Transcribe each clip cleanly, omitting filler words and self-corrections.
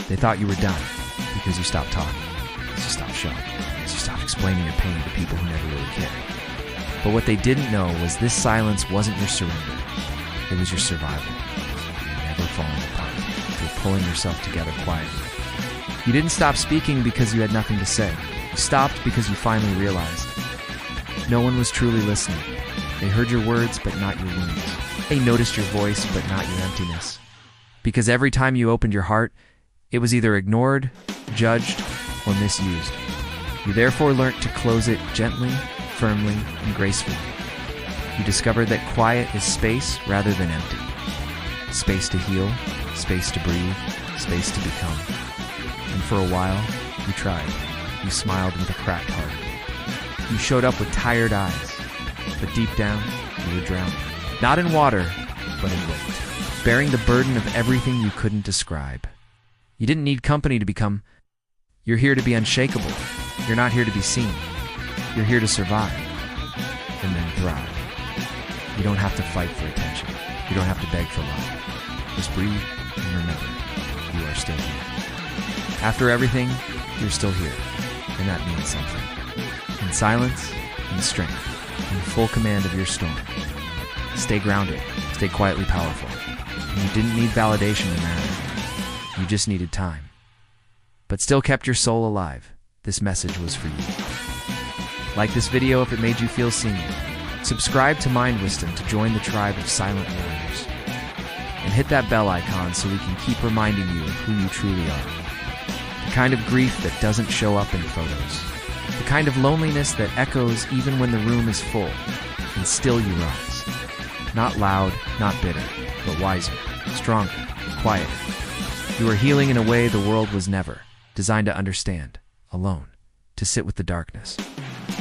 They thought you were done because you stopped talking, because you stopped showing, because you stopped explaining your pain to people who never really cared. But what they didn't know was this silence wasn't your surrender. It was your survival. You were never falling apart. You were pulling yourself together quietly. You didn't stop speaking because you had nothing to say. You stopped because you finally realized no one was truly listening. They heard your words, but not your wounds. They noticed your voice, but not your emptiness. Because every time you opened your heart, it was either ignored, judged, or misused. You therefore learnt to close it gently, firmly, and gracefully. You discovered that quiet is space rather than empty. Space to heal, space to breathe, space to become. And for a while, you tried. You smiled with a cracked heart. You showed up with tired eyes. But deep down, you were drowning. Not in water, but in weight. Bearing the burden of everything you couldn't describe. You didn't need company to become. You're here to be unshakable. You're not here to be seen. You're here to survive. And then thrive. You don't have to fight for attention. You don't have to beg for love. Just breathe and remember, you are still here. After everything, you're still here. And that means something. In silence, in strength, in full command of your storm. Stay grounded. Stay quietly powerful. And you didn't need validation to matter. You just needed time. But still kept your soul alive. This message was for you. Like this video if it made you feel seen. Subscribe to MindWisdom to join the tribe of silent warriors. And hit that bell icon so we can keep reminding you of who you truly are. The kind of grief that doesn't show up in photos. The kind of loneliness that echoes even when the room is full. And still you rise. Not loud, not bitter, but wiser, stronger, quieter. You are healing in a way the world was never designed to understand, alone, to sit with the darkness,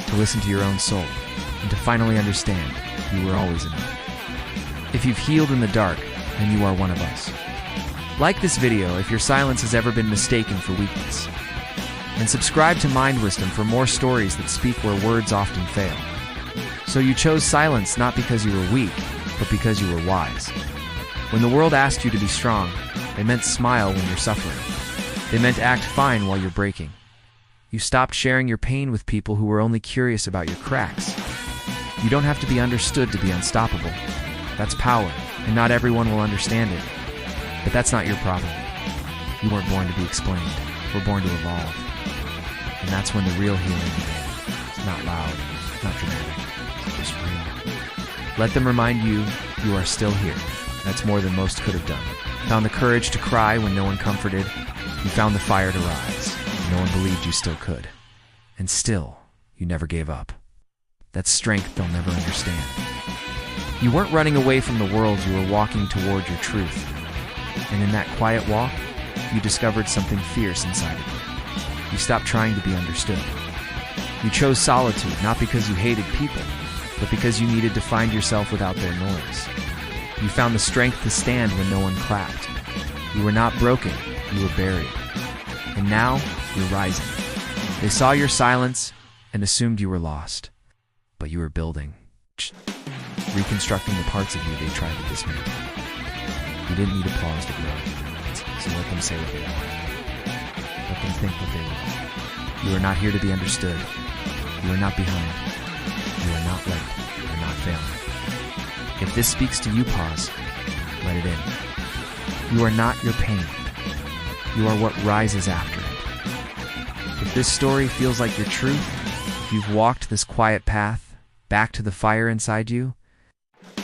to listen to your own soul, and to finally understand you were always enough. If you've healed in the dark, then you are one of us. Like this video if your silence has ever been mistaken for weakness. And subscribe to MindWisdom for more stories that speak where words often fail. So you chose silence not because you were weak, but because you were wise. When the world asked you to be strong, they meant smile when you're suffering. They meant act fine while you're breaking. You stopped sharing your pain with people who were only curious about your cracks. You don't have to be understood to be unstoppable. That's power, and not everyone will understand it. But that's not your problem. You weren't born to be explained. We're born to evolve. And that's when the real healing began. It's not loud, not dramatic, it's just real. Let them remind you, you are still here. That's more than most could have done. Found the courage to cry when no one comforted. You found the fire to rise. No one believed you still could. And still, you never gave up. That's strength they'll never understand. You weren't running away from the world, you were walking toward your truth. And in that quiet walk, you discovered something fierce inside of you. You stopped trying to be understood. You chose solitude, not because you hated people, but because you needed to find yourself without their noise. You found the strength to stand when no one clapped. You were not broken, you were buried. And now, you're rising. They saw your silence and assumed you were lost. But you were building, reconstructing the parts of you they tried to dismantle. You didn't need applause to grow, so let them say what they want. Let them think what they will. You are not here to be understood. You are not behind. You are not late. You are not failing. If this speaks to you, pause. Let it in. You are not your pain. You are what rises after it. If this story feels like your truth, if you've walked this quiet path back to the fire inside you,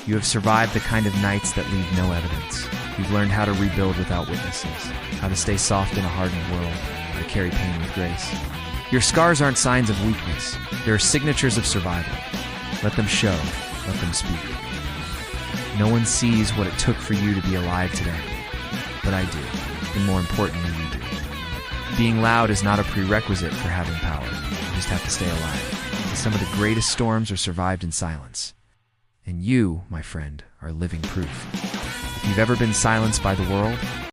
you have survived the kind of nights that leave no evidence. You've learned how to rebuild without witnesses, how to stay soft in a hardened world, how to carry pain with grace. Your scars aren't signs of weakness. They are signatures of survival. Let them show. Let them speak. No one sees what it took for you to be alive today. But I do. And more importantly, you do. Being loud is not a prerequisite for having power. You just have to stay alive. Some of the greatest storms are survived in silence. And you, my friend, are living proof. If you've ever been silenced by the world,